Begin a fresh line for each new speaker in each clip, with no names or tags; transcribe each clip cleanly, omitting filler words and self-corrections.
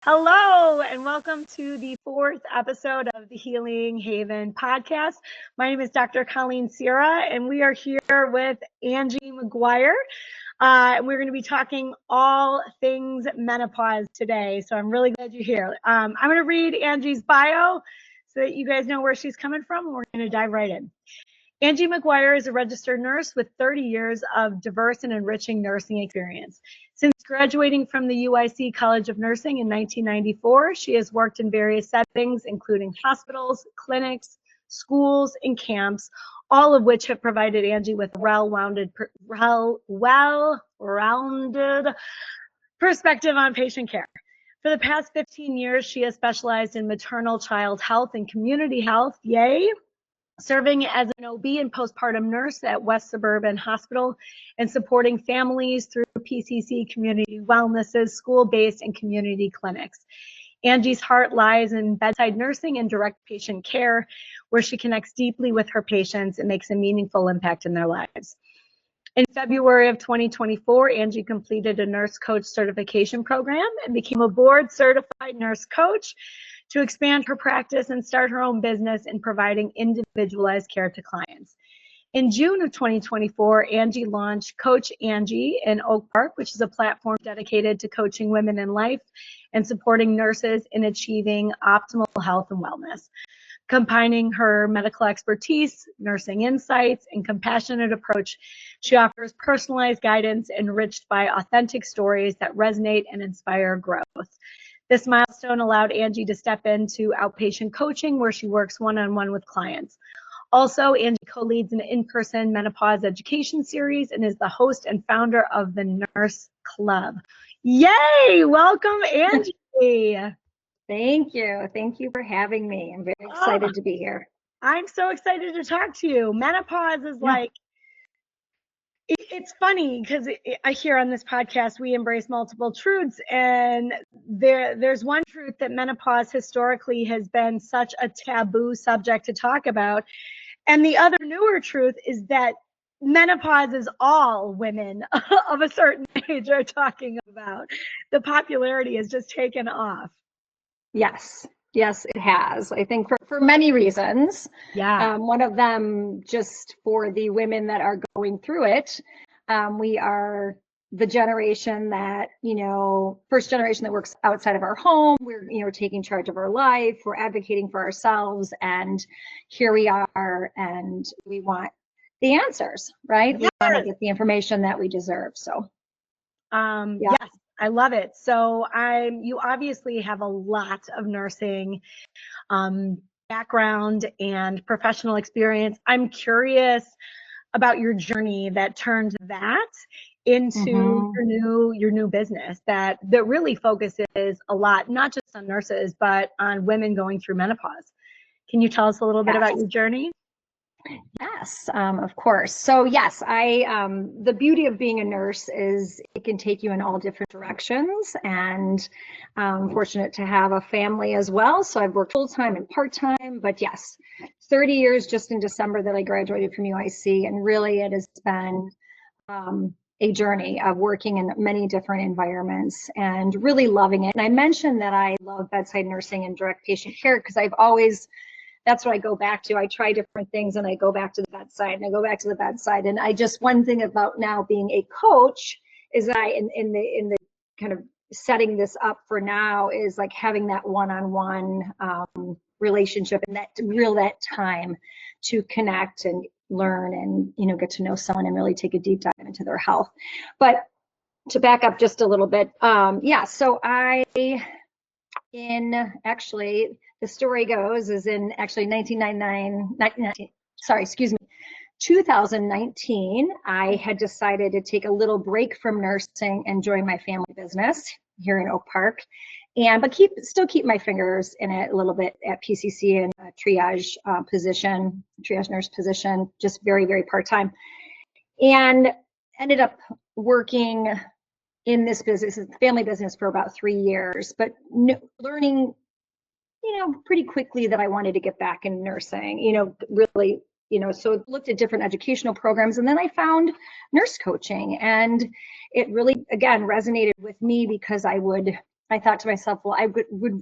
Hello, and welcome to the fourth episode of the Healing Haven podcast. My name is Dr. Colleen Sierra, and we are here with Angie Maguire. We're going to be talking all things menopause today, so I'm really glad you're here. I'm going to read Angie's bio so that you guys know where she's coming from, and we're going to dive right in. Angie Maguire is a registered nurse with 30 years of diverse and enriching nursing experience. Since graduating from the UIC College of Nursing in 1994, she has worked in various settings, including hospitals, clinics, schools, and camps, all of which have provided Angie with a well-rounded perspective on patient care. For the past 15 years, she has specialized in maternal child health and community health, yay, serving as an OB and postpartum nurse at West Suburban Hospital and supporting families through PCC community wellnesses, school-based and community clinics. Angie's heart lies in bedside nursing and direct patient care, where she connects deeply with her patients and makes a meaningful impact in their lives. In February of 2024, Angie completed a nurse coach certification program and became a board certified nurse coach to expand her practice and start her own business in providing individualized care to clients. In June of 2024, Angie launched Coach Angie in Oak Park, which is a platform dedicated to coaching women in life and supporting nurses in achieving optimal health and wellness. Combining her medical expertise, nursing insights, and compassionate approach, she offers personalized guidance enriched by authentic stories that resonate and inspire growth. This milestone allowed Angie to step into outpatient coaching, where she works one-on-one with clients. Also, Angie co-leads an in-person menopause education series and is the host and founder of the Nurse Club. Yay! Welcome, Angie.
Thank you. Thank you for having me. I'm very excited to be here.
I'm so excited to talk to you. Menopause is like, it's funny because I hear on this podcast we embrace multiple truths, and there's one truth that menopause historically has been such a taboo subject to talk about, and the other newer truth is that menopause is all women of a certain age are talking about. The popularity has just taken off.
Yes, it has. I think for many reasons.
Yeah.
One of them, just for the women that are going through it, we are the generation that, first generation that works outside of our home. We're, taking charge of our life. We're advocating for ourselves. And here we are, and we want the answers, right?
Yes.
We want to get the information that we deserve. So,
yes. I love it. So you obviously have a lot of nursing background and professional experience. I'm curious about your journey that turned that into your new business that really focuses a lot, not just on nurses, but on women going through menopause. Can you tell us a little bit about your journey?
Yes, of course. So yes, the beauty of being a nurse is it can take you in all different directions, and I'm fortunate to have a family as well. So I've worked full-time and part-time, but yes, 30 years just in December that I graduated from UIC, and really it has been a journey of working in many different environments and really loving it. And I mentioned that I love bedside nursing and direct patient care because that's what I go back to. I try different things and I go back to the bedside and I go back to the bedside. And one thing about now being a coach is that in the kind of setting this up for now is like having that one-on-one relationship and that time to connect and learn and, get to know someone and really take a deep dive into their health. But to back up just a little bit, so the story goes is in actually 2019, I had decided to take a little break from nursing and join my family business here in Oak Park, but still keep my fingers in it a little bit at PCC and a triage nurse position, just very, very part-time, and ended up working in this business, family business, for about 3 years, but learning pretty quickly that I wanted to get back in nursing, really, so looked at different educational programs, and then I found nurse coaching, and it really, again, resonated with me because I would I thought to myself, well,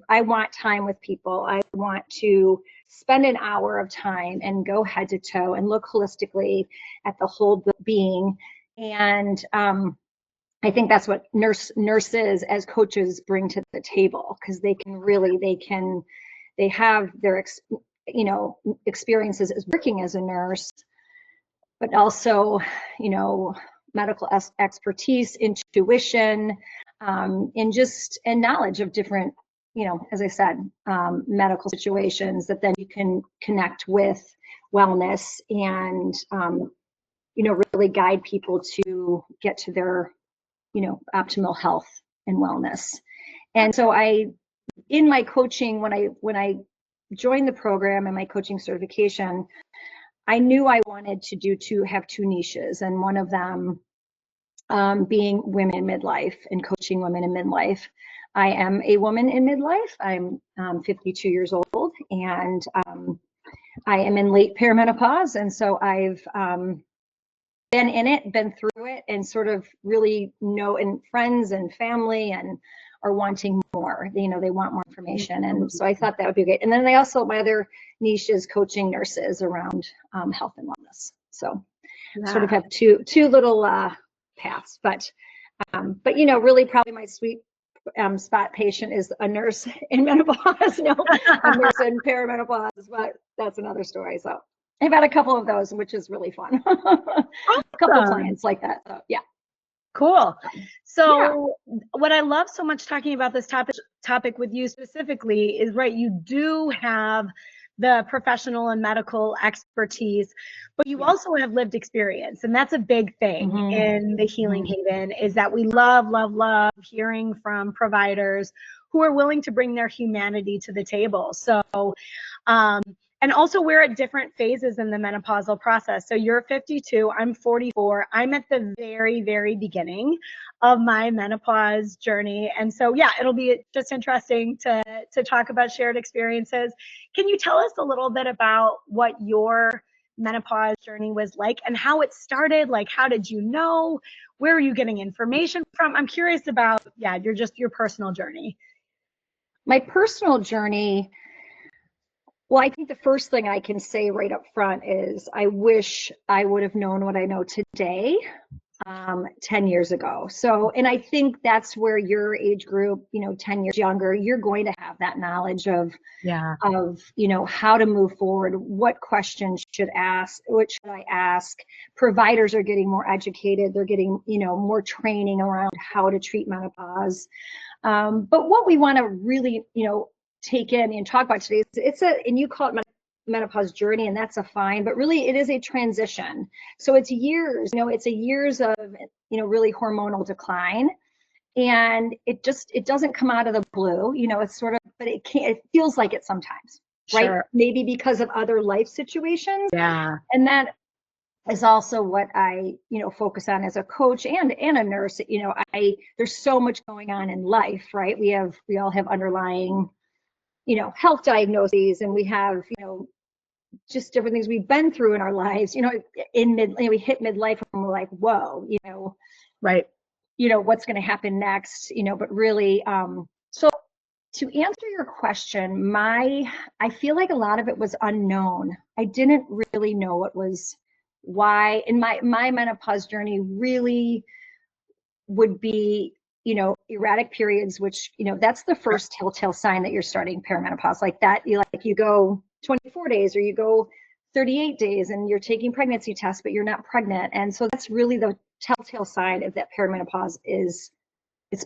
I want time with people. I want to spend an hour of time and go head to toe and look holistically at the whole being. And I think that's what nurses as coaches bring to the table, because they have their experiences as working as a nurse, but also, medical expertise, intuition, and knowledge of different, as I said, medical situations that then you can connect with wellness and, really guide people to get to their, optimal health and wellness. And so in my coaching, when I joined the program and my coaching certification, I knew I wanted to have two niches, and one of them being women in midlife and coaching women in midlife. I am a woman in midlife. I'm 52 years old, and I am in late perimenopause, and so I've been in it, been through it, and sort of really know, and friends and family and are wanting more. They want more information, and so I thought that would be great. And then my other niche is coaching nurses around health and wellness. So sort of have two little paths, but really probably my sweet spot patient is a nurse in menopause. No, a nurse in perimenopause, but that's another story. So I've had a couple of those, which is really fun. A couple of clients like that. So yeah.
Cool. So what I love so much talking about this topic with you specifically is, right, you do have the professional and medical expertise, but you also have lived experience. And that's a big thing in the Healing Haven, is that we love hearing from providers who are willing to bring their humanity to the table. So, and also we're at different phases in the menopausal process. So you're 52, I'm 44. I'm at the very, very beginning of my menopause journey. And so, yeah, it'll be just interesting to talk about shared experiences. Can you tell us a little bit about what your menopause journey was like and how it started? Like, how did you know? Where are you getting information from? I'm curious about, your personal journey.
My personal journey, well, I think the first thing I can say right up front is I wish I would have known what I know today 10 years ago. So, and I think that's where your age group, 10 years younger, you're going to have that knowledge of how to move forward, what questions should I ask. Providers are getting more educated. They're getting, more training around how to treat menopause. But what we want to really, take in and talk about today is and you call it menopause journey, and that's a fine, but really it is a transition. So it's years, it's a years of, really hormonal decline. And it doesn't come out of the blue, it's sort of, but it feels like it sometimes, right?
Sure.
Maybe because of other life situations.
Yeah.
And that is also what I, focus on as a coach and a nurse. There's so much going on in life, right? We all have underlying, health diagnoses, and we have, just different things we've been through in our lives, we hit midlife and we're like, whoa,
right.
What's going to happen next, but really, so to answer your question, I feel like a lot of it was unknown. I didn't really know why, and my menopause journey really would be, erratic periods, which, that's the first telltale sign that you're starting perimenopause. Like that, you go 24 days or you go 38 days and you're taking pregnancy tests, but you're not pregnant. And so that's really the telltale sign of that perimenopause it's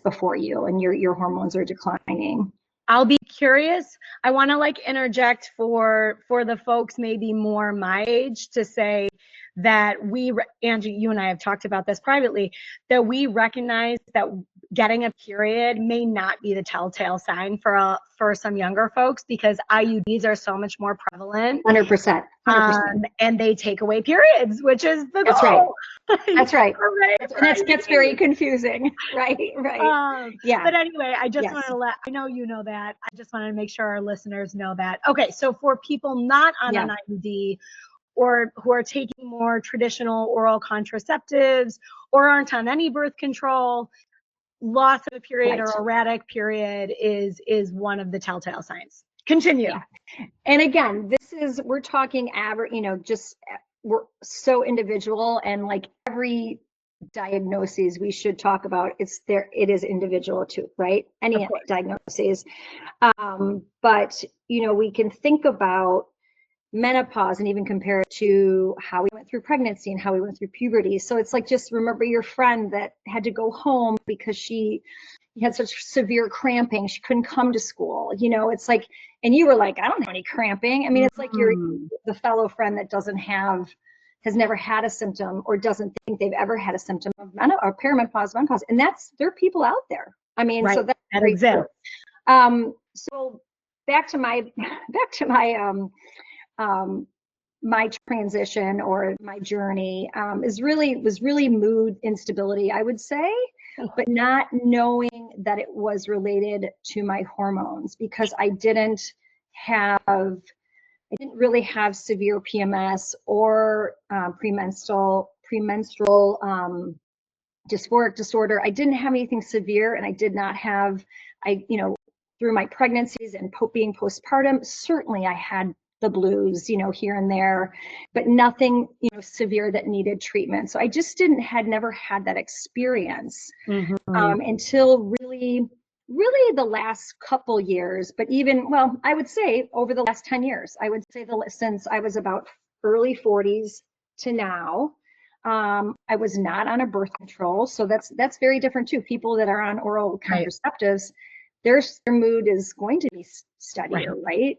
before you and your hormones are declining.
I'll be curious. I want to interject for the folks maybe more my age to say that Angie, you and I have talked about this privately, that we recognize that getting a period may not be the telltale sign for some younger folks, because IUDs are so much more prevalent.
100%.
And they take away periods, which is the
That's
goal.
Right. That's right. And it gets very confusing. Right. Yeah.
But anyway, I just wanted to I know you know that. I just wanted to make sure our listeners know that. Okay. So for people not on an IUD, or who are taking more traditional oral contraceptives or aren't on any birth control, loss of a period
Right.
or erratic period is one of the telltale signs. Continue.
Yeah. And again, we're talking average, just we're so individual, and like every diagnoses we should talk about, it is individual too, right? Any diagnoses. But, we can think about menopause and even compare it to how we went through pregnancy and how we went through puberty. So it's like, just remember your friend that had to go home because she had such severe cramping, she couldn't come to school. It's like, and you were like, I don't have any cramping. I mean, it's like you're the fellow friend that has never had a symptom or doesn't think they've ever had a symptom of perimenopause, menopause. And there are people out there. I mean,
right.
So that's
that exists.
So back to my my transition or my journey was really mood instability, I would say, but not knowing that it was related to my hormones, because I didn't really have severe PMS or premenstrual dysphoric disorder. I didn't have anything severe, and I did not have, through my pregnancies and being postpartum, certainly I had the blues, here and there, but nothing, severe that needed treatment. So I just never had that experience until really the last couple years, but I would say over the last 10 years, since I was about early 40s to now. I was not on a birth control, so that's very different too. People that are on oral contraceptives, their mood is going to be steadier, right?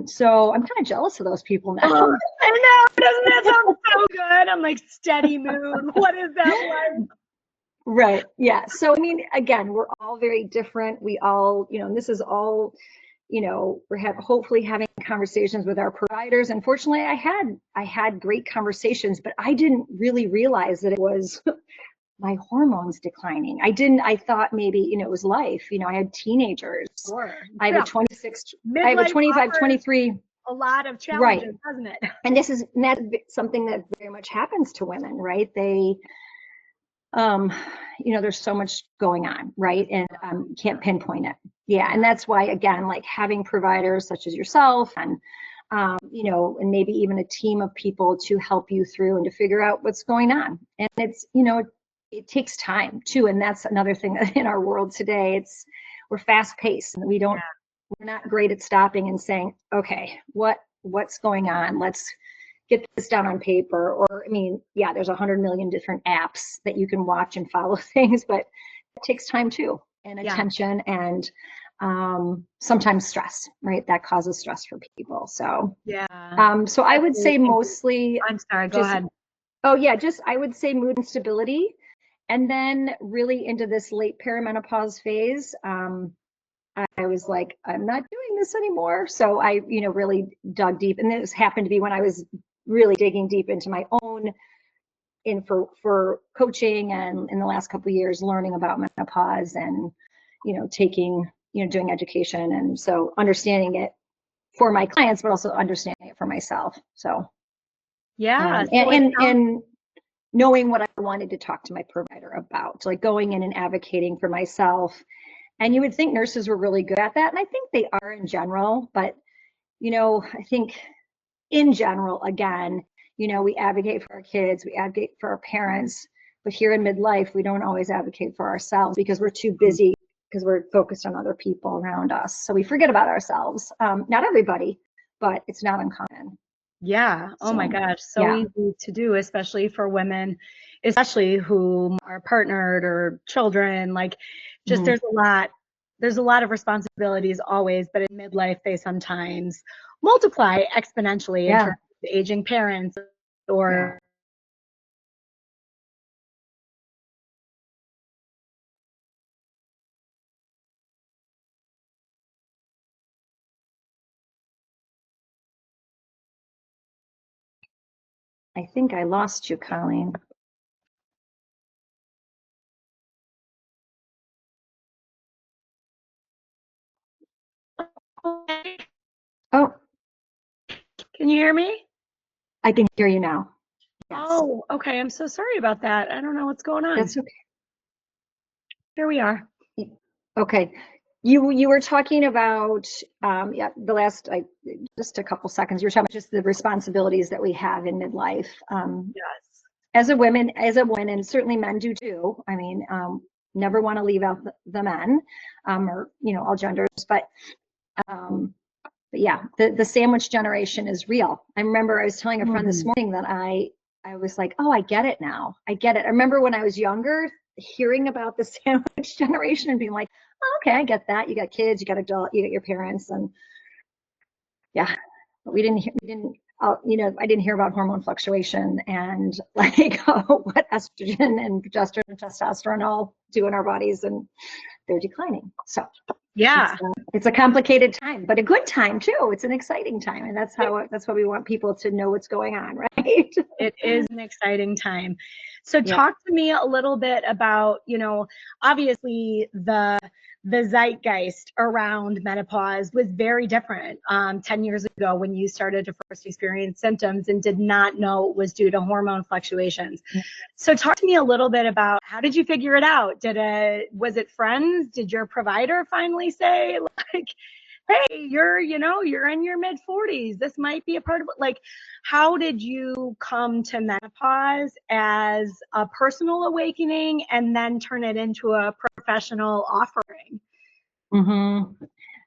So I'm kind of jealous of those people now.
Oh, I know, doesn't that sound so good? I'm like, steady mood. What is that like?
Right. Yeah. So, I mean, again, we're all very different. We all, and this is all, we're hopefully having conversations with our providers. Unfortunately, I had great conversations, but I didn't really realize that it was my hormones declining. I thought maybe, it was life. I had teenagers.
Sure.
I have a 25, 23.
A lot of challenges, doesn't it?
And that's something that very much happens to women, right? They, there's so much going on, right? And can't pinpoint it. Yeah. And that's why, again, like having providers such as yourself and, and maybe even a team of people to help you through and to figure out what's going on. And it's, it takes time too. And that's another thing in our world today. We're fast paced, and we're not great at stopping and saying, okay, what's going on? Let's get this down on paper. Or, I mean, there's 100 million different apps that you can watch and follow things, but it takes time too, and attention, and sometimes stress, right? That causes stress for people. So, so I would say mostly,
I'm sorry, go ahead.
Oh yeah, I would say mood instability. And then really into this late perimenopause phase, I was like, I'm not doing this anymore. So I, really dug deep. And this happened to be when I was really digging deep into my own for coaching, and in the last couple of years learning about menopause and, taking, doing education. And so understanding it for my clients, but also understanding it for myself. So, and knowing what I wanted to talk to my provider about, like going in and advocating for myself. And you would think nurses were really good at that. And I think they are in general, but, I think in general, again, we advocate for our kids, we advocate for our parents, but here in midlife, we don't always advocate for ourselves because we're too busy, because we're focused on other people around us. So we forget about ourselves. Not everybody, but it's not uncommon.
Yeah. Oh my gosh. So easy to do, especially for women, especially who are partnered or children. Like, just there's a lot of responsibilities always, but in midlife they sometimes multiply exponentially in terms of aging parents or
I think I lost you, Colleen. Oh,
can you hear me?
I can hear you now.
Yes. Oh, okay. I'm so sorry about that. I don't know what's going on.
That's okay.
here we are.
Okay. You were talking about the last just a couple seconds. You were talking about just the responsibilities that we have in midlife.
Yes.
As a woman, and certainly men do too. I mean, never want to leave out the men, or all genders, but yeah, the sandwich generation is real. I remember I was telling a friend this morning that I was like, oh, I get it now. I get it. I remember when I was younger, hearing about the sandwich generation and being like, oh, okay, I get that. You got kids, you got adult, you got your parents, and yeah, but I didn't hear about hormone fluctuation and like what estrogen and progesterone and testosterone all do in our bodies, and they're declining. So
Yeah.
it's a complicated time, but a good time too. It's an exciting time, and that's why we want people to know what's going on, right?
It is an exciting time. So talk to me a little bit about, obviously the zeitgeist around menopause was very different 10 years ago when you started to first experience symptoms and did not know it was due to hormone fluctuations. So talk to me a little bit about, how did you figure it out? Was it friends? Did your provider finally say, like, hey, you're in your mid 40s. This might be a part of it. Like, how did you come to menopause as a personal awakening and then turn it into a professional offering?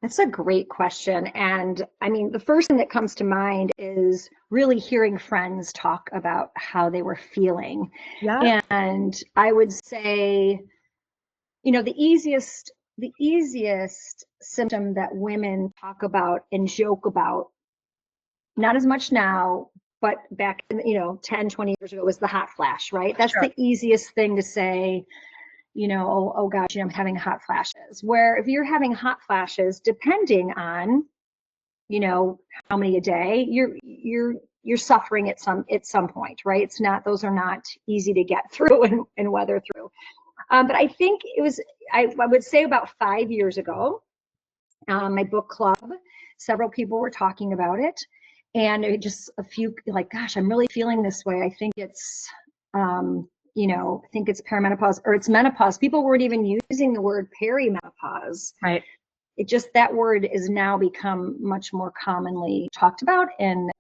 That's a great question. And I mean, the first thing that comes to mind is really hearing friends talk about how they were feeling.
Yeah.
And I would say, the easiest symptom that women talk about and joke about, not as much now, but back in, 10, 20 years ago, was the hot flash, right? That's the easiest thing to say, oh gosh, I'm having hot flashes. Where if you're having hot flashes, depending on, how many a day, you're suffering at some point, right? Those are not easy to get through and weather through. But I think it was, I would say about 5 years ago, my book club, several people were talking about it. And it just a few, like, gosh, I'm really feeling this way. I think it's, I think it's perimenopause or it's menopause. People weren't even using the word perimenopause.
Right.
It just, that word is now become much more commonly talked about and,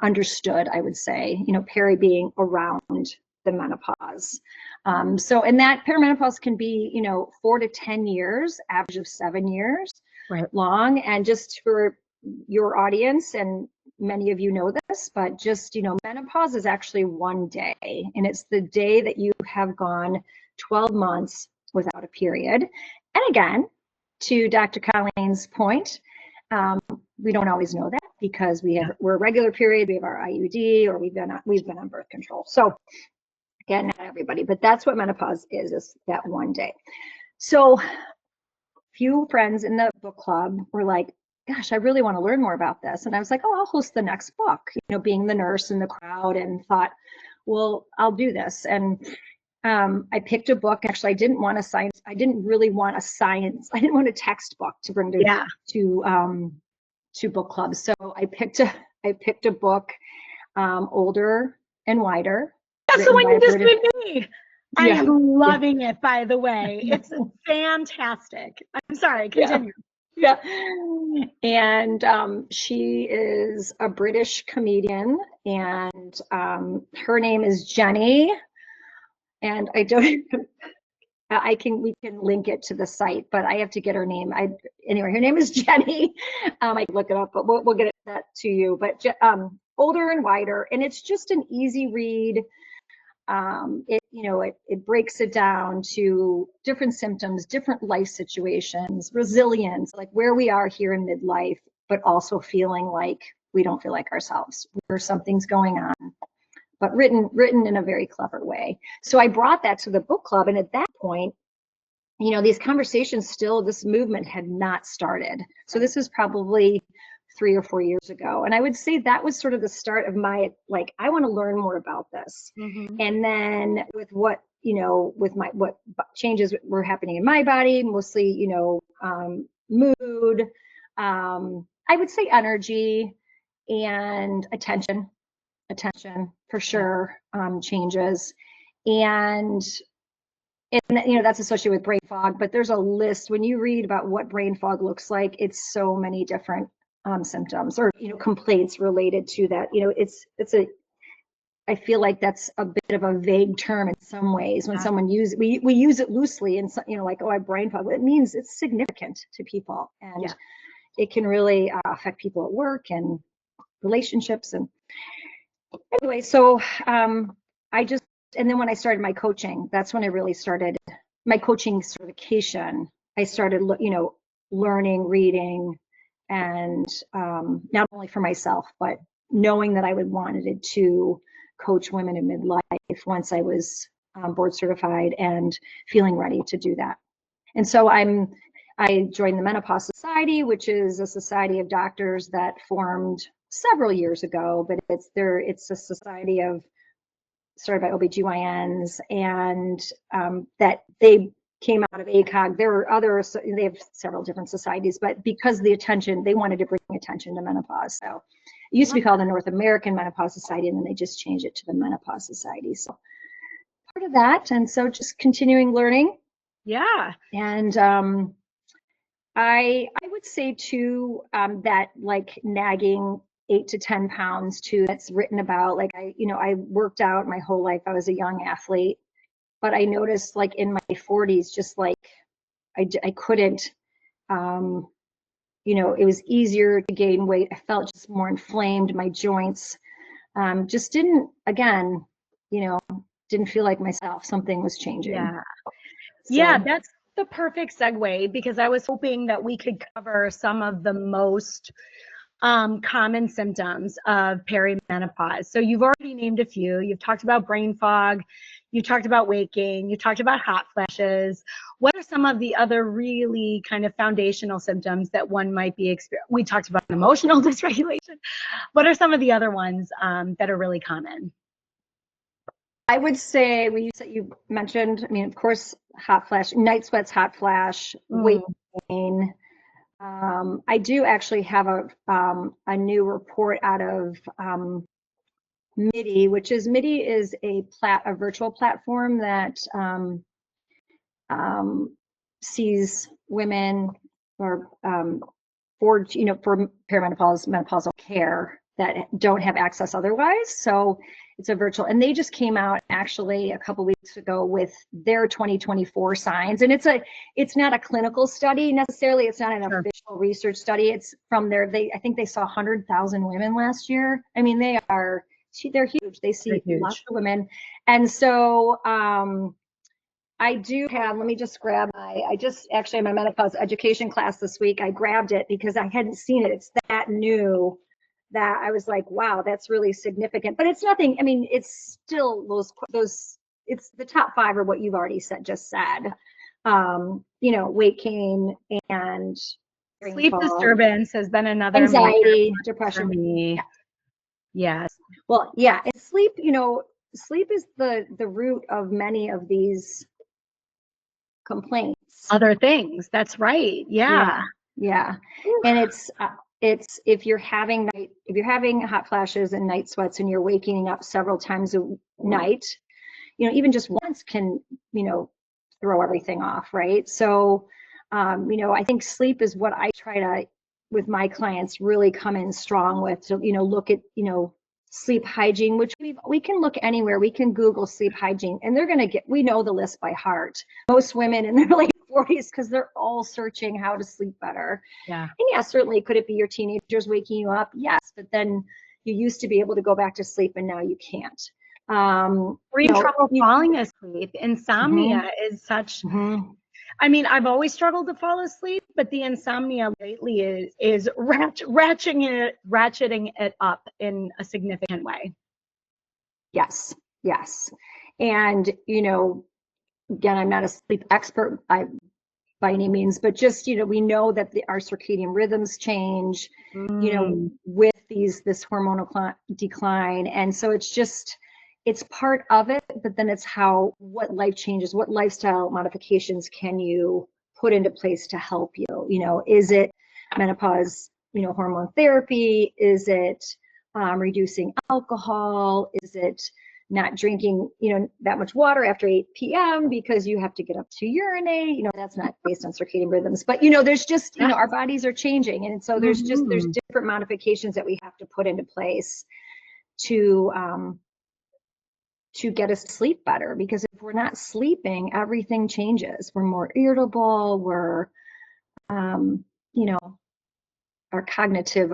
understood, I would say, peri being around the menopause. And that perimenopause can be, 4 to 10 years, average of 7 years long. And just for your audience, and many of you know this, but just, menopause is actually one day, and it's the day that you have gone 12 months without a period. And again, to Dr. Colleen's point, we don't always know that because we're a regular period, we have our IUD, or we've been on birth control. So again, not everybody, but that's what menopause is that one day. So few friends in the book club were like, gosh, I really want to learn more about this. And I was like, oh, I'll host the next book, being the nurse in the crowd, and thought, well, I'll do this. And I picked a book. Actually, I didn't want a science. I didn't really want a science. I didn't want a textbook to bring to book clubs. So I picked a book, Older and Wider.
That's the one you just gave me. I am loving it, by the way. It's fantastic. I'm sorry, continue.
Yeah. And she is a British comedian, and her name is Jenny. And we can link it to the site, but I have to get her name. Anyway, her name is Jenny. I can look it up, but we'll get that to you. But Older and Wider, and it's just an easy read. It breaks it down to different symptoms, different life situations, resilience, like where we are here in midlife, but also feeling like we don't feel like ourselves, where something's going on, but written in a very clever way. So I brought that to the book club, and at that point, these conversations this movement had not started. So this is probably 3 or 4 years ago. And I would say that was sort of the start of my, like, I want to learn more about this. And then with what changes were happening in my body, mostly, mood, I would say energy and attention for sure, changes. And and you know, that's associated with brain fog, but there's a list. When you read about what brain fog looks like, it's so many different symptoms or, you know, complaints related to that. You know, I feel like that's a bit of a vague term in some ways. When someone we use it loosely, and you know, like, oh, I have brain fog. It means it's significant to people, and it can really affect people at work and relationships. And anyway, so and then when I started my coaching, that's when I really started my coaching certification. I started, you know, learning, reading, and not only for myself, but knowing that I wanted to coach women in midlife once I was board certified and feeling ready to do that. And so I joined the Menopause Society, which is a society of doctors that formed several years ago, but it's a society started by OBGYNs, and that they came out of ACOG. There were they have several different societies, but because of the attention, they wanted to bring attention to menopause. So it used to be called the North American Menopause Society, and then they just changed it to the Menopause Society. So part of that, and so just continuing learning.
Yeah.
And I would say too, that like nagging 8 to 10 pounds too, that's written about. Like I worked out my whole life. I was a young athlete, but I noticed like in my 40s, just like I couldn't, you know, it was easier to gain weight. I felt just more inflamed. My joints just didn't, again, you know, didn't feel like myself. Something was changing.
Yeah.
So,
Yeah, that's the perfect segue, because I was hoping that we could cover some of the most common symptoms of perimenopause. So you've already named a few. You've talked about brain fog, you talked about weight gain, you talked about hot flashes. What are some of the other really kind of foundational symptoms that one might be experiencing? We talked about emotional dysregulation. What are some of the other ones that are really common?
I would say you mentioned, I mean, of course, hot flash, night sweats, hot flash, weight gain. I do actually have a new report out of MIDI, which is a virtual platform that sees women or for perimenopause, menopausal care that don't have access otherwise. So it's a virtual, and they just came out actually a couple weeks ago with their 2024 signs. And it's not a clinical study necessarily. It's not an official research study. It's from I think they saw 100,000 women last year. I mean, they're huge. They see lots of women. And so, I do have, let me just grab I just actually in my menopause education class this week, I grabbed it because I hadn't seen it. It's that new that I was like, wow, that's really significant. But it's nothing, I mean, it's still it's the top 5 are what you've already just said. You know, weight gain and
sleep disturbance has been another
anxiety, depression.
For me. Yeah. Yes.
Well, yeah, and sleep, you know, sleep is the root of many of these complaints.
Other things. That's right. Yeah.
And it's if you're having hot flashes and night sweats and you're waking up several times a night, you know, even just once can, you know, throw everything off, right? So, you know, I think sleep is what I try to, with my clients, really come in strong with. So, you know, look at, you know, sleep hygiene, which we can look anywhere. We can Google sleep hygiene, and we know the list by heart. Most women in their late 40s, because they're all searching how to sleep better.
Yeah.
And yeah, certainly, could it be your teenagers waking you up? Yes, but then you used to be able to go back to sleep, and now you can't.
Or you trouble falling asleep. Insomnia is such. I mean, I've always struggled to fall asleep, but the insomnia lately is ratcheting it up in a significant way.
Yes. And, you know, again, I'm not a sleep expert by any means, but just, you know, we know that our circadian rhythms change, you know, with this hormonal decline. And so it's part of it, but then it's what life changes, what lifestyle modifications can you put into place to help you? You know, is it menopause, you know, hormone therapy? Is it reducing alcohol? Is it not drinking, that much water after 8 p.m. because you have to get up to urinate. That's not based on circadian rhythms, but there's just, our bodies are changing. And so there's different modifications that we have to put into place to get us to sleep better, because if we're not sleeping, everything changes. We're more irritable. We're, our cognitive,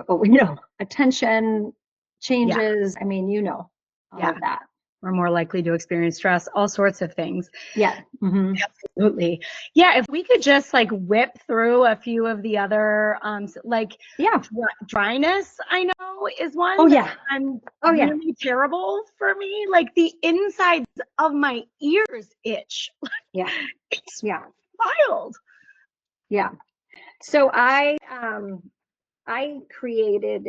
attention changes. I mean, all of that.
We're more likely to experience stress, all sorts of things.
Yeah. Mm-hmm.
Absolutely. Yeah. If we could just like whip through a few of the other, dryness, I know is one.
Oh, yeah.
Really terrible for me. Like the insides of my ears itch.
Yeah.
It's wild.
Yeah. So I created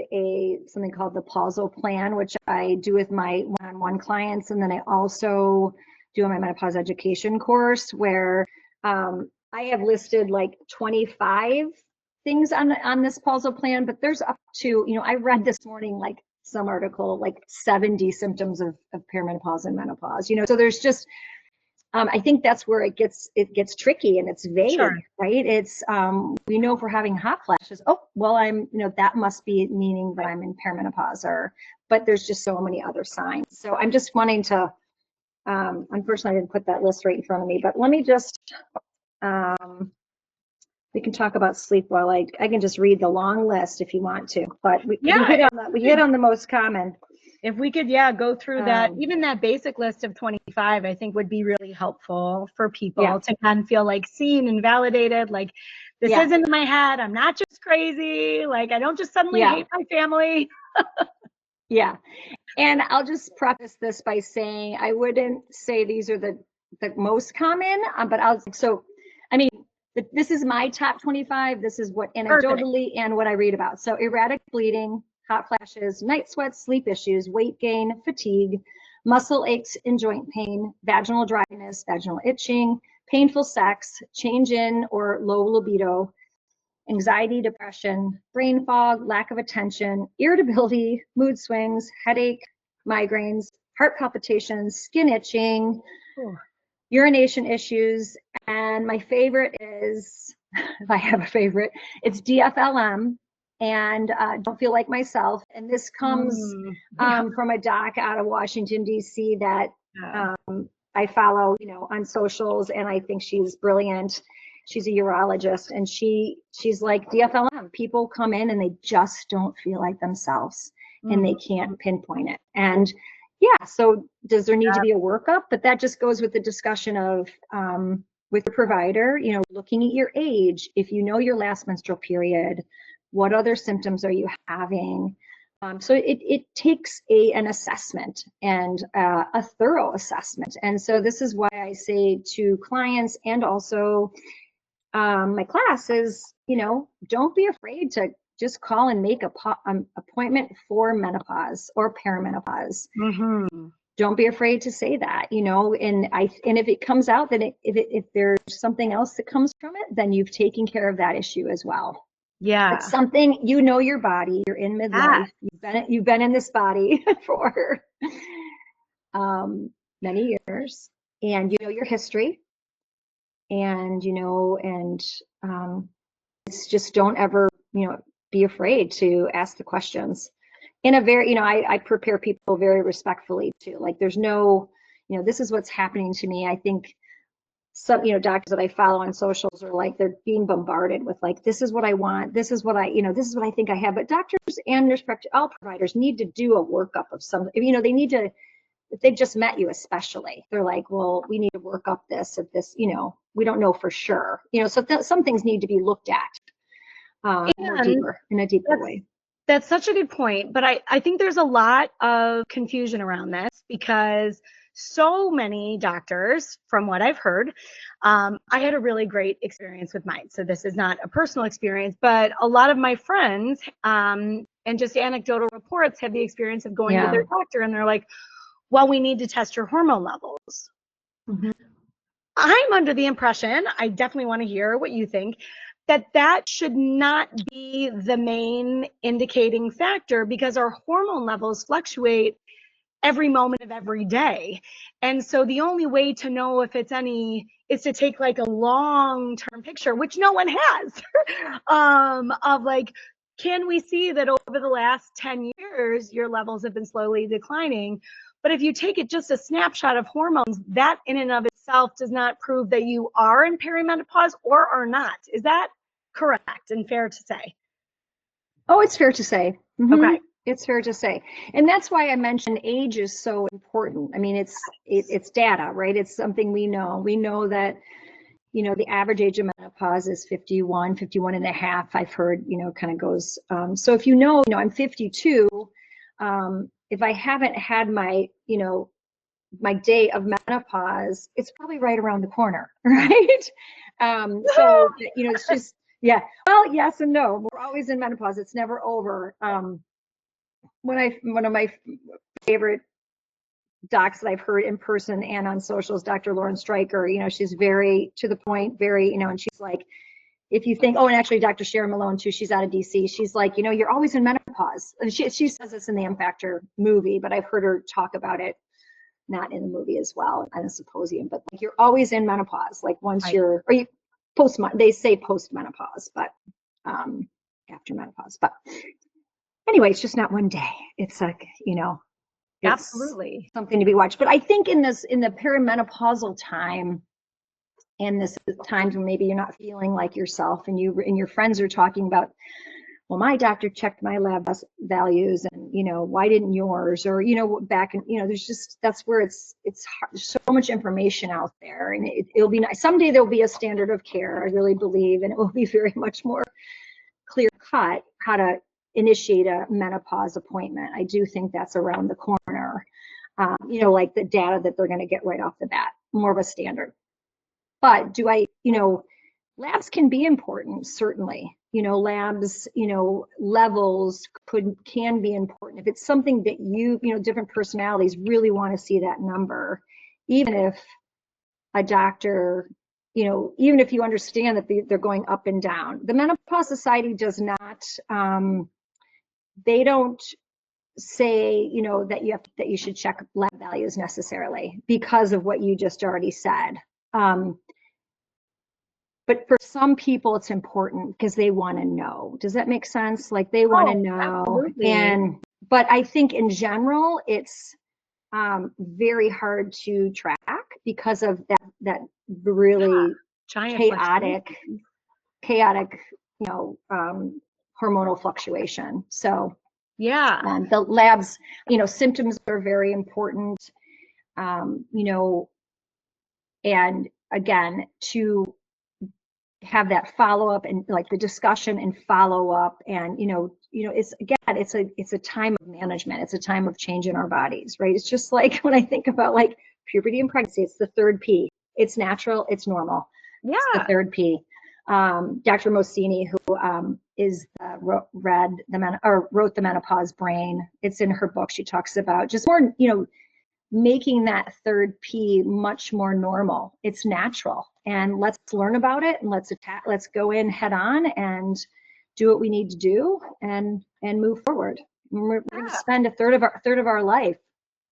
something called the pausal plan, which I do with my one-on-one clients. And then I also do my menopause education course, where I have listed like 25 things on this pausal plan, but there's up to, I read this morning, like some article, like 70 symptoms of perimenopause and menopause, so there's just, I think that's where it gets tricky, and it's vague, sure. Right? It's, we know if we're having hot flashes, oh, well, I'm, that must be meaning that I'm in perimenopause, but there's just so many other signs. So I'm just wanting to, unfortunately, I didn't put that list right in front of me, but let me just, we can talk about sleep while I can just read the long list if you want to, but we hit on the most common.
If we could, go through that, even that basic list of 25, I think would be really helpful for people to kind of feel like seen and validated. Like, this isn't in my head. I'm not just crazy. Like, I don't just suddenly hate my family.
Yeah. And I'll just preface this by saying, I wouldn't say these are the most common, but this is my top 25. This is what anecdotally and what I read about. So erratic bleeding, hot flashes, night sweats, sleep issues, weight gain, fatigue, muscle aches and joint pain, vaginal dryness, vaginal itching, painful sex, change in or low libido, anxiety, depression, brain fog, lack of attention, irritability, mood swings, headache, migraines, heart palpitations, skin itching, urination issues, and my favorite is, if I have a favorite, it's DFLM. And don't feel like myself. And this comes from a doc out of Washington, D.C. that I follow, on socials, and I think she's brilliant. She's a urologist, and she's like, DFLM, people come in and they just don't feel like themselves, and they can't pinpoint it. And so does there need to be a workup? But that just goes with the discussion of with your provider, looking at your age, if you know your last menstrual period, what other symptoms are you having? So it takes an assessment, and a thorough assessment. And so this is why I say to clients, and also my class is, don't be afraid to just call and make an appointment for menopause or perimenopause. Mm-hmm. Don't be afraid to say that, and if it comes out that if there's something else that comes from it, then you've taken care of that issue as well.
Yeah.
It's something, your body, you're in midlife, you've been in this body for many years, and your history, and it's just, don't ever, be afraid to ask the questions in a very, I prepare people very respectfully too. Like, there's no, this is what's happening to me. I think some, doctors that I follow on socials are like, they're being bombarded with like, this is what I want. This is what this is what I think I have. But doctors and nurse practitioners, all providers need to do a workup of some, they need to, if they've just met you, especially, they're like, well, we need to work up this, if this, we don't know for sure, so some things need to be looked at in a deeper way.
That's such a good point. But I think there's a lot of confusion around this, because so many doctors, from what I've heard, I had a really great experience with mine. So this is not a personal experience, but a lot of my friends and just anecdotal reports have the experience of going to their doctor, and they're like, well, we need to test your hormone levels. Mm-hmm. I'm under the impression, I definitely want to hear what you think, that should not be the main indicating factor, because our hormone levels fluctuate every moment of every day. And so the only way to know if it's any is to take like a long-term picture, which no one has, of like, can we see that over the last 10 years, your levels have been slowly declining? But if you take it just a snapshot of hormones, that in and of itself does not prove that you are in perimenopause or are not. Is that correct and fair to say?
Oh, it's fair to say. Mm-hmm.
Okay.
It's fair to say. And that's why I mentioned age is so important. I mean, it's data, right? It's something we know. We know that, you know, the average age of menopause is 51, 51 and a half, I've heard, you know, kind of goes. So if you know, I'm 52, if I haven't had my, you know, my day of menopause, it's probably right around the corner, right? So, you know, it's just, yeah. Well, yes and no. We're always in menopause. It's never over. One of my favorite docs that I've heard in person and on socials, Dr. Lauren Stryker, you know, she's very to the point, very, you know, and she's like, if you think, oh, and actually Dr. Sharon Malone too, she's out of DC. She's like, you know, you're always in menopause. And she says this in the M Factor movie, but I've heard her talk about it, not in the movie as well, on a symposium, but like, you're always in menopause. Like once
Right.
you're, or you they say post menopause, but after menopause. But anyway, it's just not one day. It's like, you know, it's
Absolutely
something to be watched. But I think in the perimenopausal time, and this is times when maybe you're not feeling like yourself, and you and your friends are talking about, well, my doctor checked my lab values, and you know, why didn't yours? Or you know, back and you know, there's just, that's where it's hard. There's so much information out there, and it'll be nice. Someday there'll be a standard of care, I really believe, and it will be very much more clear cut how to initiate a menopause appointment. I do think that's around the corner. You know, like the data that they're going to get right off the bat, more of a standard. But do I, you know, labs can be important, certainly. You know, labs, you know, levels can be important. If it's something that you know, different personalities really want to see that number, even if a doctor, you know, even if you understand that they're going up and down. The Menopause Society does not, they don't say, you know, that you should check lab values necessarily because of what you just already said. But for some people, it's important because they want to know. Does that make sense? Like they want to know.
absolutely.
But I think in general, it's very hard to track because of that really chaotic, you know, hormonal fluctuation. So
Yeah.
the labs, you know, symptoms are very important, you know, and again, to have that follow up and like the discussion and follow up, and you know, it's again, it's a time of management. It's a time of change in our bodies, right? It's just like when I think about like puberty and pregnancy, it's the third P. It's natural, it's normal.
Yeah.
It's the third P. Dr. Mosini, who wrote the Menopause Brain. It's in her book. She talks about just more, you know, making that third P much more normal. It's natural, and let's learn about it, and let's go in head on and do what we need to do, and move forward. We're going to spend a third of our life,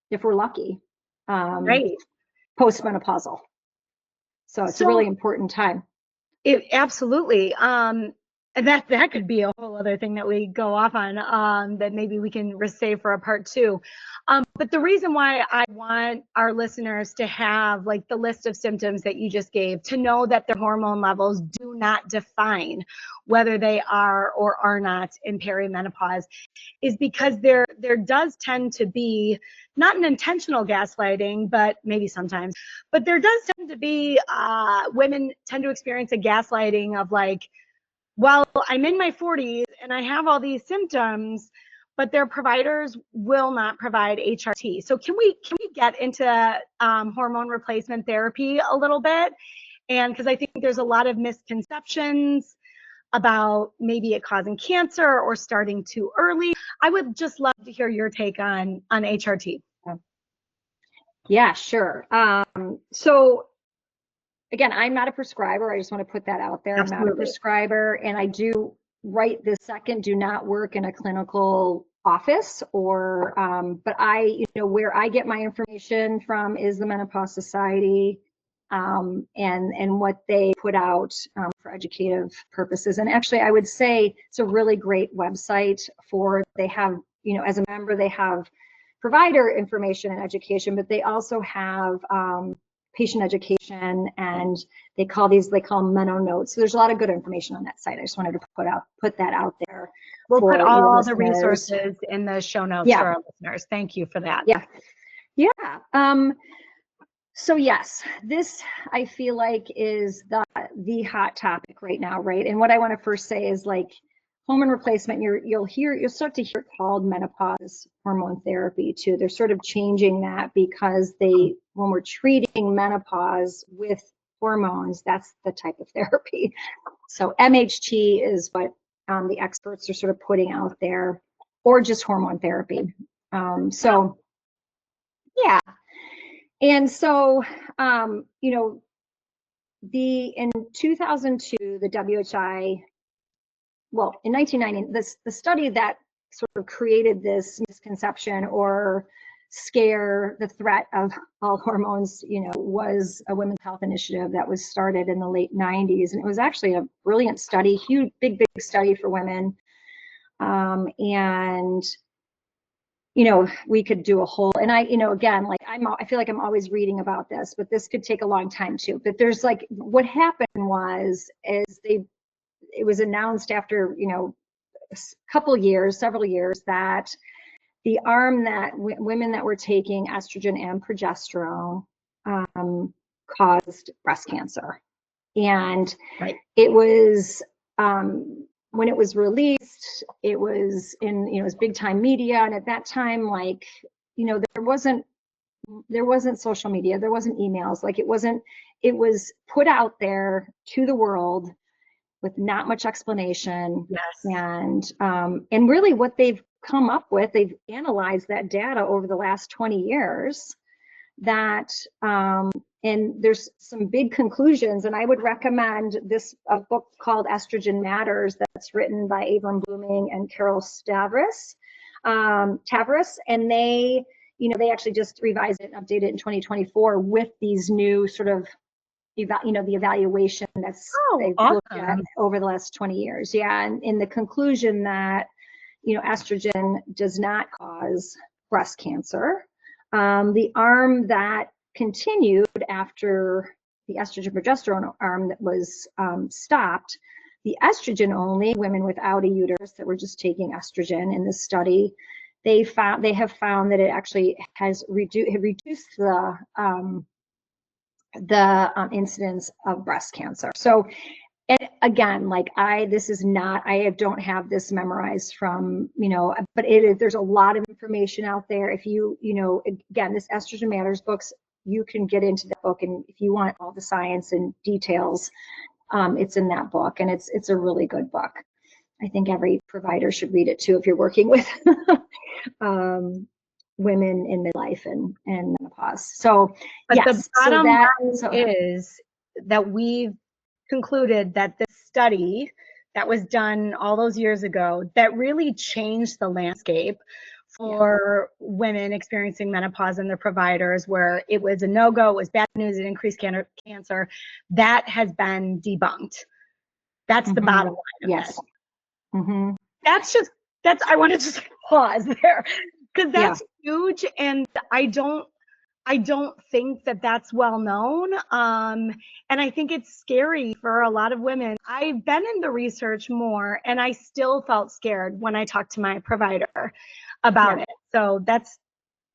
if we're lucky,
Right.
postmenopausal. So it's a really important time.
It absolutely. And that could be a whole other thing that we go off on, that maybe we can save for a part two. But the reason why I want our listeners to have like the list of symptoms that you just gave, to know that their hormone levels do not define whether they are or are not in perimenopause, is because there does tend to be not an intentional gaslighting, but maybe sometimes, but there does tend to be women tend to experience a gaslighting of like, well, I'm in my 40s and I have all these symptoms, but their providers will not provide HRT. So can we get into hormone replacement therapy a little bit? And because I think there's a lot of misconceptions about maybe it causing cancer or starting too early. I would just love to hear your take on HRT.
Yeah, sure. So again, I'm not a prescriber. I just want to put that out there.
Absolutely.
I'm not a prescriber, and I do right this second do not work in a clinical office, or but where I get my information from is the Menopause Society, and what they put out for educative purposes. And actually, I would say it's a really great website they have, as a member, they have provider information and education, but they also have patient education, and they call them Meno notes. So there's a lot of good information on that site. I just wanted to put that out there.
We'll put all the
listeners.
Resources in the show notes for our listeners. Thank you for that.
Yeah. So yes, this I feel like is the hot topic right now, right? And what I want to first say is, like, hormone replacement, you'll start to hear it called menopause hormone therapy too. They're sort of changing that because when we're treating menopause with hormones, that's the type of therapy. So MHT is what the experts are sort of putting out there, or just hormone therapy. So yeah. And so, in 2002, the WHI, well, in 1990, the study that sort of created this misconception or scare, the threat of all hormones, was a women's health initiative that was started in the late 90s. And it was actually a brilliant study, huge, big study for women. And we could do a whole, and again, like I feel like I'm always reading about this, but this could take a long time too. But there's what happened it was announced after, several years, that the arm that women that were taking estrogen and progesterone caused breast cancer. And it was, when it was released, it was in, it was big time media. And at that time, there wasn't social media, there wasn't emails, it was put out there to the world with not much explanation.
Yes.
And really what they've come up with, they've analyzed that data over the last 20 years, that and there's some big conclusions, and I would recommend a book called Estrogen Matters, that's written by Avram Blooming and Carol Tavris, and they actually just revised it and updated it in 2024 with these new sort of the evaluation they've looked at over the last 20 years. Yeah, and in the conclusion that estrogen does not cause breast cancer. The arm that continued after the estrogen progesterone arm that was stopped, the estrogen only women without a uterus that were just taking estrogen in this study, they have found that it actually has reduced the incidence of breast cancer. So, and again, I don't have this memorized from, but there's a lot of information out there. If again, this Estrogen Matters books, you can get into the book, and if you want all the science and details, it's in that book, and it's a really good book. I think every provider should read it too if you're working with women in midlife and menopause. So,
but
yes,
the bottom line is that we've concluded that this study that was done all those years ago, that really changed the landscape for women experiencing menopause and their providers, where it was a no-go, it was bad news, it increased cancer, that has been debunked. That's the bottom line.
Yes. Mm-hmm.
I want to just pause there, because that's huge, and I don't think that that's well known. And I think it's scary for a lot of women. I've been in the research more, and I still felt scared when I talked to my provider about it. So that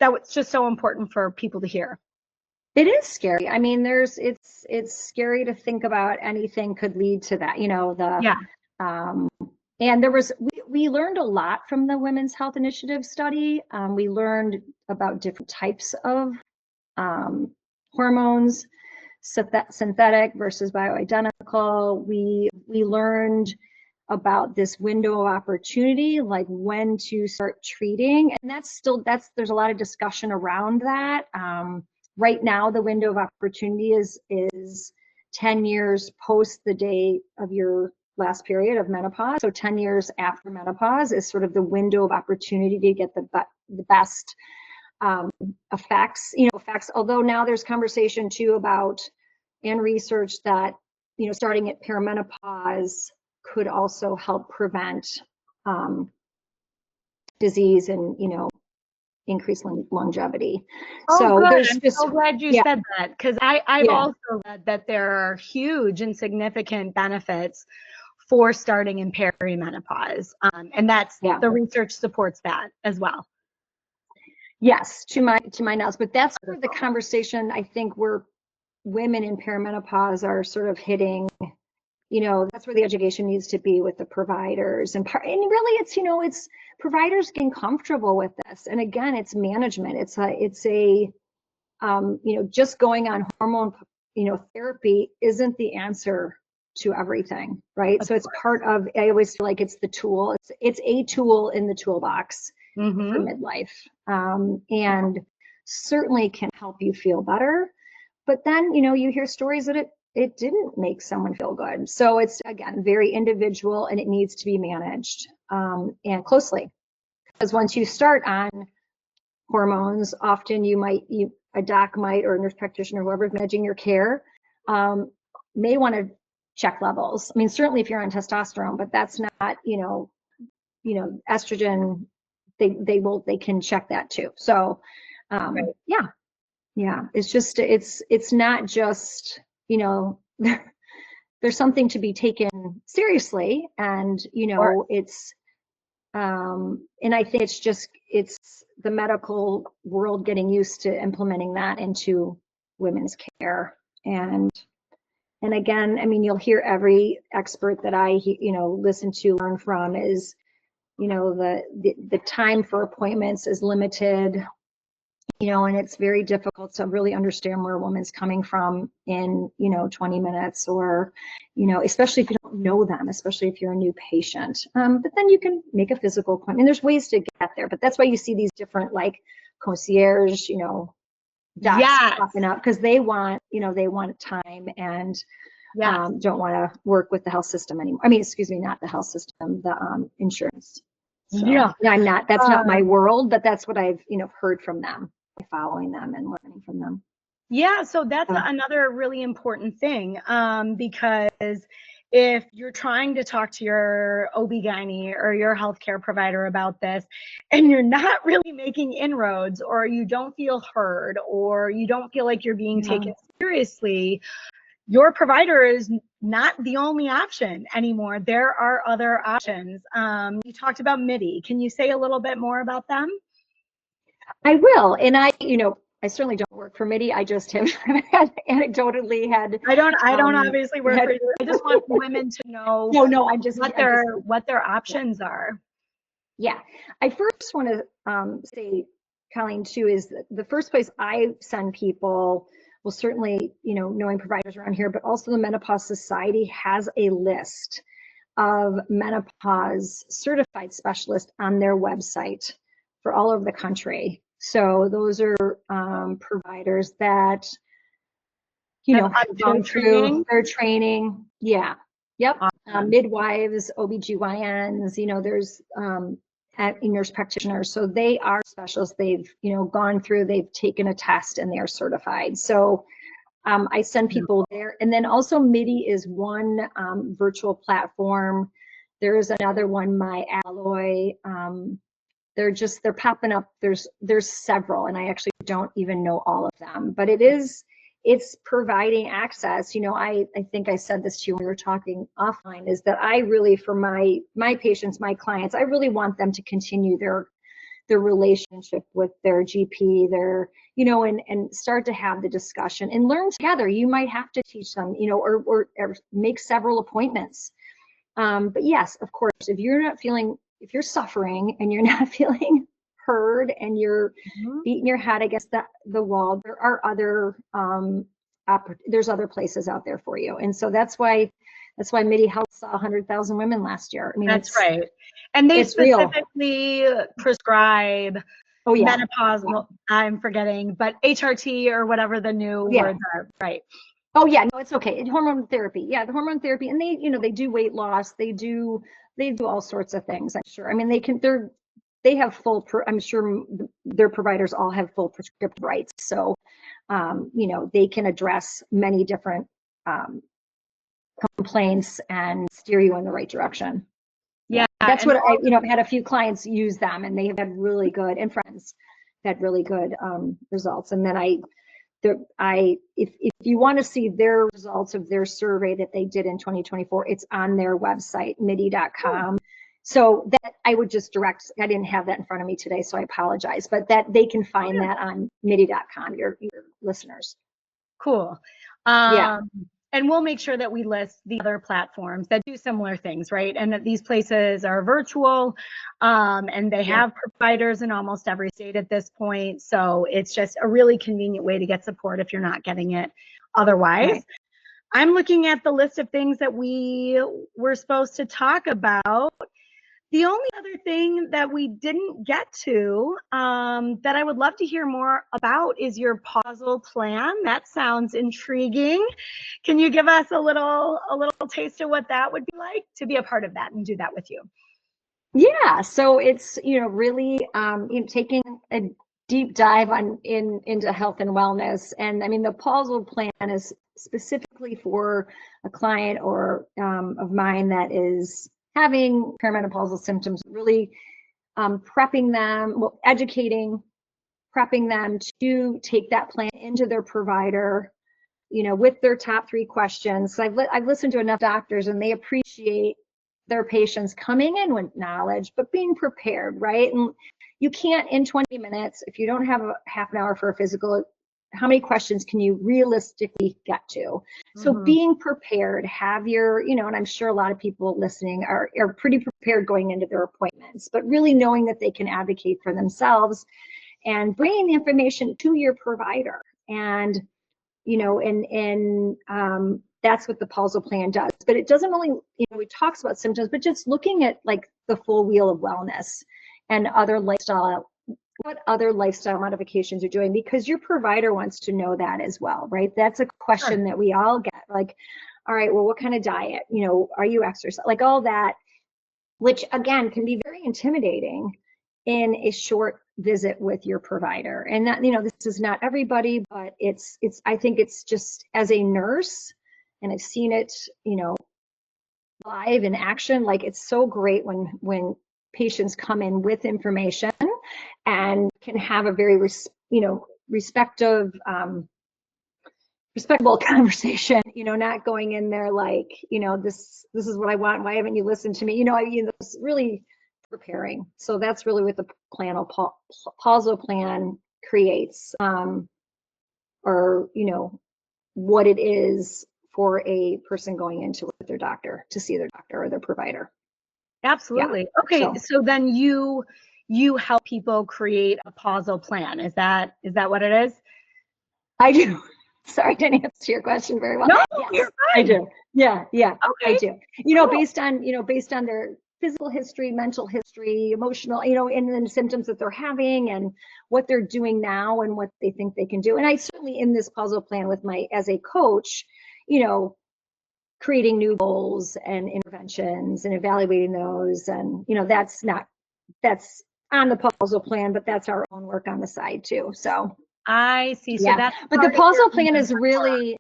was just so important for people to hear.
It is scary. I mean, it's scary to think about anything could lead to that, and we learned a lot from the Women's Health Initiative study. We learned about different types of hormones, synthetic versus bioidentical. We learned about this window of opportunity, like when to start treating, and there's a lot of discussion around that. Right now, the window of opportunity is 10 years post the day of your last period of menopause. So 10 years after menopause is sort of the window of opportunity to get the best effects, although now there's conversation too about, and research that, starting at perimenopause could also help prevent disease and, increase longevity.
Oh,
so
good.
there's
I'm
just,
so glad you
yeah,
said that, because I've
yeah,
also read that there are huge and significant benefits for starting in perimenopause. And that's
yeah.
the research supports that as well.
Yes, to my knowledge, but that's where the conversation, I think, where women in perimenopause are sort of hitting, that's where the education needs to be with the providers, and really it's, it's providers getting comfortable with this. And again, it's management. It's a just going on hormone, therapy isn't the answer to everything, right? So it's part of, I always feel like it's the tool. It's a tool in the toolbox for midlife, and certainly can help you feel better. But then, you hear stories that it didn't make someone feel good. So it's, again, very individual, and it needs to be managed and closely. Because once you start on hormones, often a doc might, or a nurse practitioner, whoever's managing your care, may want to check levels. I mean, certainly if you're on testosterone, but that's not, estrogen, they can check that too. So,
Right.
yeah, it's just, it's not just, there's something to be taken seriously, and, it's, and I think it's the medical world getting used to implementing that into women's care. And again, I mean, you'll hear every expert that I, listen to, learn from is, the time for appointments is limited, and it's very difficult to really understand where a woman's coming from in, 20 minutes, or, especially if you don't know them, especially if you're a new patient. But then you can make a physical appointment. There's ways to get there, but that's why you see these different, like, concierge, docs
Yes.
popping up, because they want time, and don't want to work with the health system anymore. I mean, excuse me, not the health system, the insurance. So,
Yeah.
that's not my world, but that's what I've, heard from them, following them and learning from them.
Yeah, so that's another really important thing, because if you're trying to talk to your OB-GYN or your healthcare provider about this, and you're not really making inroads, or you don't feel heard, or you don't feel like you're being taken seriously, your provider is not the only option anymore. There are other options. You talked about MIDI. Can you say a little bit more about them?
I will. And I certainly don't work for MIDI. I just have anecdotally had.
I don't obviously work for you. I just want women to know
I'm just
what their options are.
Yeah. I first want to say, Colleen, too, is the first place I send people, well, certainly, knowing providers around here, but also the Menopause Society has a list of menopause certified specialists on their website for all over the country. So those are providers that, have gone through their training. Yeah. Yep.
Awesome.
Midwives, OBGYNs, there's nurse practitioners. So they are specialists. They've, gone through, they've taken a test, and they are certified. So I send people there. And then also MIDI is one virtual platform. There's another one, My Alloy. They're popping up. There's several, and I actually don't even know all of them, but it's providing access. I think I said this to you when we were talking offline, is that I really, for my patients, my clients, I really want them to continue their relationship with their GP, and start to have the discussion and learn together. You might have to teach them, or make several appointments. But yes, of course, if you're suffering and you're not feeling heard, and you're beating your head against the wall, there are other there's other places out there for you. And so that's why MIDI Health saw 100,000 women last year. I mean,
that's right. And they specifically prescribe menopause. I'm forgetting, but HRT or whatever the new words are. Right.
Oh yeah, no, it's okay. Hormone therapy. Yeah, the hormone therapy, and they, they do weight loss. They do all sorts of things. I'm sure. I mean, they have full. I'm sure their providers all have full prescriptive rights. So, they can address many different um, complaints and steer you in the right direction. Yeah, that's what I've had a few clients use them, and they've had really good, and friends had really good results. And then if you want to see their results of their survey that they did in 2024, it's on their website, midi.com. So that I would just direct, I didn't have that in front of me today, so I apologize, but that they can find that on midi.com, your listeners.
Cool.
Yeah.
And we'll make sure that we list the other platforms that do similar things, right? And that these places are virtual, and they have providers in almost every state at this point. So it's just a really convenient way to get support if you're not getting it otherwise. Right. I'm looking at the list of things that we were supposed to talk about. The only other thing that we didn't get to that I would love to hear more about is your pausal plan. That sounds intriguing. Can you give us a little taste of what that would be like to be a part of that and do that with you?
Yeah, so it's really taking a deep dive into health and wellness, and I mean the pausal plan is specifically for a client or of mine that is having perimenopausal symptoms, really prepping them, educating, prepping them to take that plan into their provider, with their top 3 questions. So I've listened to enough doctors, and they appreciate their patients coming in with knowledge, but being prepared, right? And you can't, in 20 minutes, if you don't have a half an hour for a physical, how many questions can you realistically get to? So being prepared, have your, and I'm sure a lot of people listening are pretty prepared going into their appointments, but really knowing that they can advocate for themselves and bringing the information to your provider. And, that's what the pausal plan does. But it doesn't only, it talks about symptoms, but just looking at like the full wheel of wellness and what other lifestyle modifications you're doing, because your provider wants to know that as well, right? That's a question that we all get, like, all right, well, what kind of diet, are you exercising, like all that, which again can be very intimidating in a short visit with your provider. And that, this is not everybody, but it's I think it's just, as a nurse, and I've seen it, live in action, like it's so great when patients come in with information and can have a very respectful conversation, not going in there like, this is what I want, why haven't you listened to me? It's really preparing. So that's really what the pausal plan creates, or what it is for a person going into with their doctor, to see their doctor or their provider.
Absolutely. Yeah. Okay, so then you help people create a pausal plan. Is that what it is?
I do. Sorry, I didn't answer your question very well.
No,
yes,
you're fine.
I do. Yeah, okay. I do.
Cool.
Based on their physical history, mental history, emotional, and then symptoms that they're having and what they're doing now and what they think they can do. And I certainly, in this puzzle plan as a coach, creating new goals and interventions and evaluating those. And, that's on the puzzle plan, but that's our own work on the side too. So
I see. So that's
but the puzzle plan is really,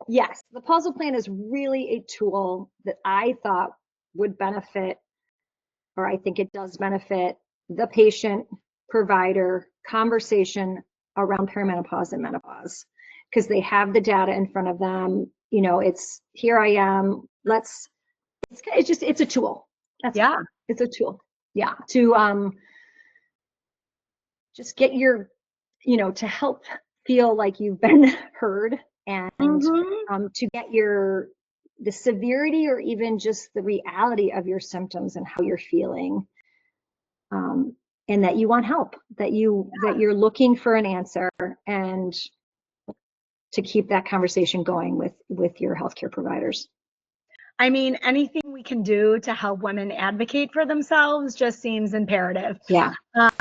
yes, the puzzle plan is really a tool that I thought would benefit, or I think it does benefit, the patient provider conversation around perimenopause and menopause, because they have the data in front of them. It's, here I am. It's a tool. It's a tool. Yeah. To just get your, to help feel like you've been heard, and to get the severity or even just the reality of your symptoms and how you're feeling, and that you want help, that you're looking for an answer, and to keep that conversation going with your healthcare providers.
I mean, anything we can do to help women advocate for themselves just seems imperative.
Yeah. Because,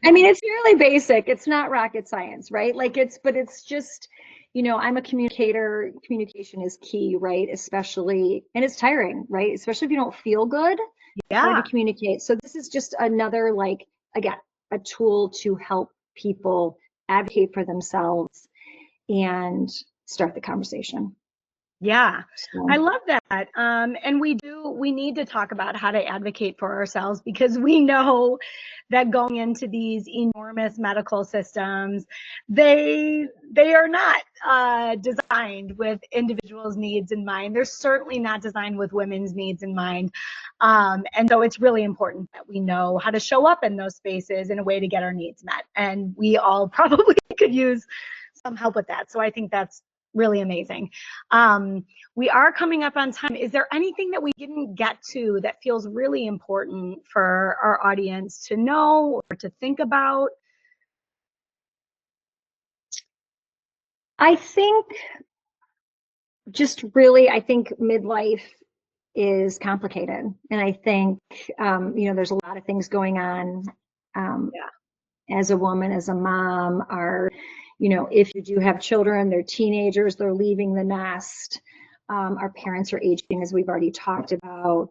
I mean, it's really basic. It's not rocket science, right? Like it's just, I'm a communicator. Communication is key, right? Especially, and it's tiring, right? Especially if you don't feel good, it's hard to communicate. So this is just another, like, again, a tool to help people advocate for themselves and start the conversation.
Yeah,
So,
I love that. And we need to talk about how to advocate for ourselves, because we know that going into these enormous medical systems, they are not designed with individuals' needs in mind. They're certainly not designed with women's needs in mind. And so it's really important that we know how to show up in those spaces in a way to get our needs met. And we all probably could use some help with that. So I think that's really amazing. We are coming up on time. Is there anything that we didn't get to that feels really important for our audience to know or to think about?
I think just really, I think midlife is complicated. And I think, there's a lot of things going on as a woman, as a mom, if you do have children, they're teenagers, they're leaving the nest. Our parents are aging, as we've already talked about.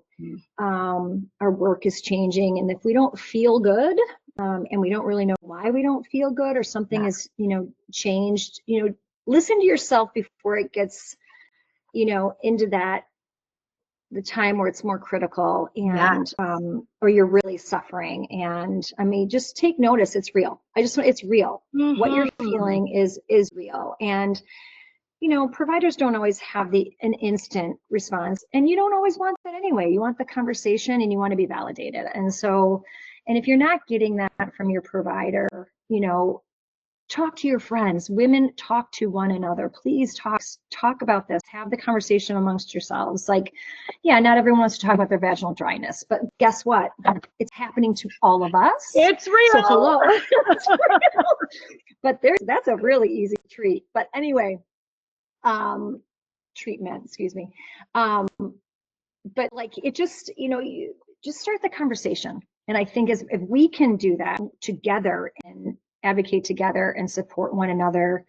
Our work is changing. And if we don't feel good, and we don't really know why we don't feel good, or something is, changed, listen to yourself before it gets, into the time where it's more critical, and or you're really suffering. And I mean, just take notice. It's real. It's real. What you're feeling is real. And providers don't always have an instant response, and you don't always want that anyway. You want the conversation, and you want to be validated. And so, and if you're not getting that from your provider, talk to your friends. Women, talk to one another. Please talk about this. Have the conversation amongst yourselves. Like, yeah, not everyone wants to talk about their vaginal dryness, but guess what? It's happening to all of us.
It's real.
So hello. It's real. But that's a really easy treat. But anyway, treatment, excuse me. But like, it just, you just start the conversation. And I think if we can do that together and advocate together and support one another,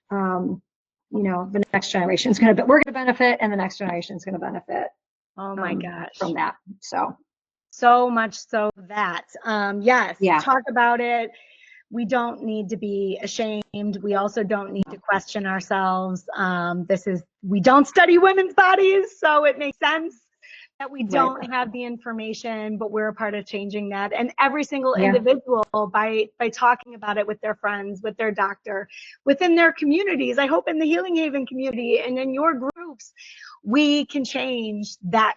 the next generation is we're going to benefit, and the next generation is going to benefit.
Oh my gosh.
From that.
So much so that, yes,
yeah.
Talk about it. We don't need to be ashamed. We also don't need to question ourselves. We don't study women's bodies, so it makes sense that we don't have the information, but we're a part of changing that. And every single individual, by talking about it with their friends, with their doctor, within their communities, I hope in the Healing Haven community and in your groups, we can change that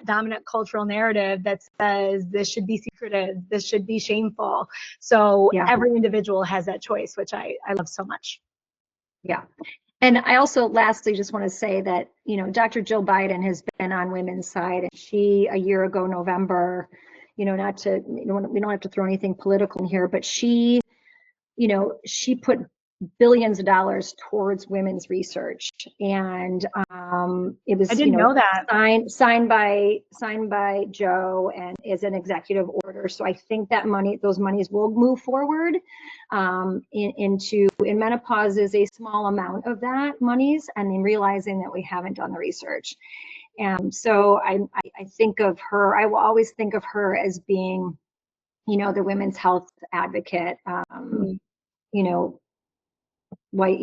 dominant cultural narrative that says this should be secretive, this should be shameful. So every individual has that choice, which I love so much.
Yeah. And I also lastly just want to say that, Dr. Jill Biden has been on women's side, and she, a year ago, November, we don't have to throw anything political in here, but she put billions of dollars towards women's research. And it was,
I didn't know that.
signed by Joe, and is an executive order. So I think that those monies will move forward in menopause is a small amount of that monies, and then realizing that we haven't done the research. And so I think of her, I will always think of her as being, the women's health advocate, white,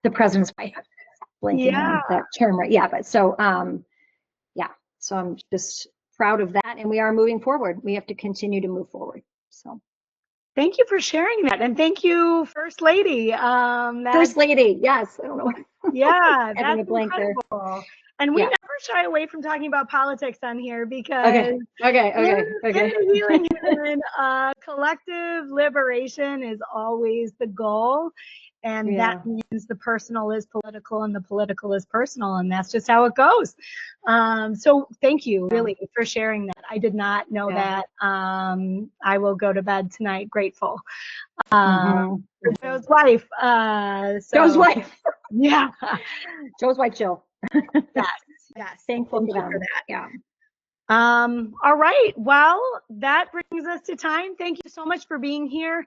the president's wife, blanking on that term, right? Yeah, but so, so I'm just proud of that, and we are moving forward. We have to continue to move forward. So.
Thank you for sharing that, and thank you, First Lady.
First Lady, yes. I don't know.
Yeah,
having a blank
incredible.
there.
And we never shy away from talking about politics on here, because
okay.
In the Healing Haven, collective liberation is always the goal. And that means the personal is political and the political is personal, and that's just how it goes. So thank you really for sharing that. I did not know that. I will go to bed tonight grateful. For Joe's wife.
Joe's wife.
Yeah.
Joe's wife, Jill.
Yes.
Thankful
Thank you for that.
Yeah.
All right. Well, that brings us to time. Thank you so much for being here.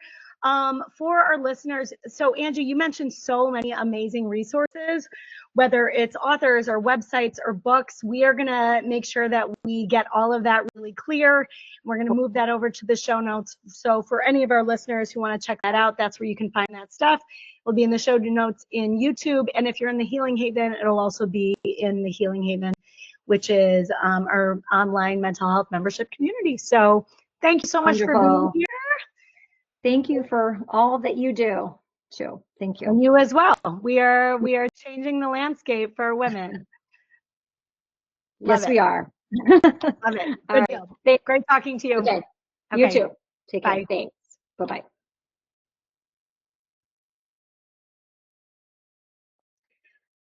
For our listeners, so Angie, you mentioned so many amazing resources, whether it's authors or websites or books. We are going to make sure that we get all of that really clear. We're going to move that over to the show notes. So for any of our listeners who want to check that out, that's where you can find that stuff. It'll be in the show notes in YouTube. And if you're in the Healing Haven, it'll also be in the Healing Haven, which is our online mental health membership community. So thank you so much for being here.
Thank you for all that you do, too. Thank you.
And you as well. We are changing the landscape for women.
Yes, we are.
Love it. Good deal. Great talking to you.
Okay. You too. Take care.
Bye.
Thanks. Bye-bye.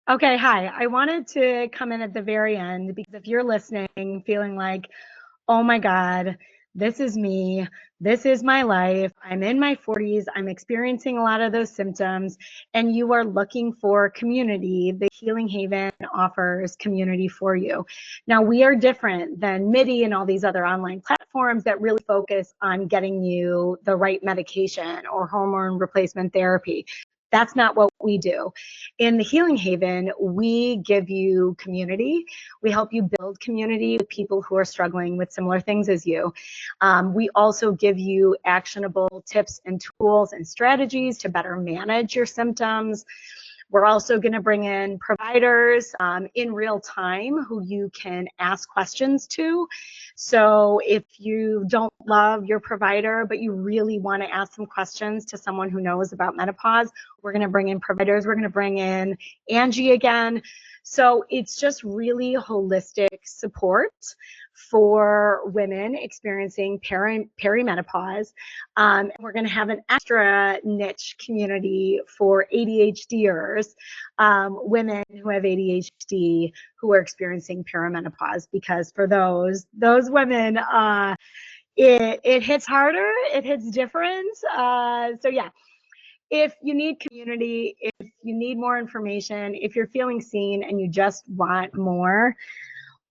Okay, hi. I wanted to come in at the very end because if you're listening, feeling like, oh my God, this is me. This is my life. I'm in my 40s. I'm experiencing a lot of those symptoms, and you are looking for community. The Healing Haven offers community for you. Now, we are different than MIDI and all these other online platforms that really focus on getting you the right medication or hormone replacement therapy. That's not what we do. In the Healing Haven, we give you community. We help you build community with people who are struggling with similar things as you. We also give you actionable tips and tools and strategies to better manage your symptoms. We're also going to bring in providers in real time who you can ask questions to. So if you don't love your provider, but you really want to ask some questions to someone who knows about menopause, we're going to bring in providers. We're going to bring in Angie again. So it's just really holistic support for women experiencing perimenopause. We're going to have an extra niche community for ADHDers, women who have ADHD who are experiencing perimenopause, because for those women, it hits harder, it hits different. So yeah. If you need community, if you need more information, if you're feeling seen and you just want more,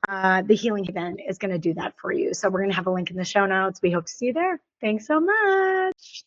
the Healing Haven is going to do that for you. So we're going to have a link in the show notes. We hope to see you there. Thanks so much.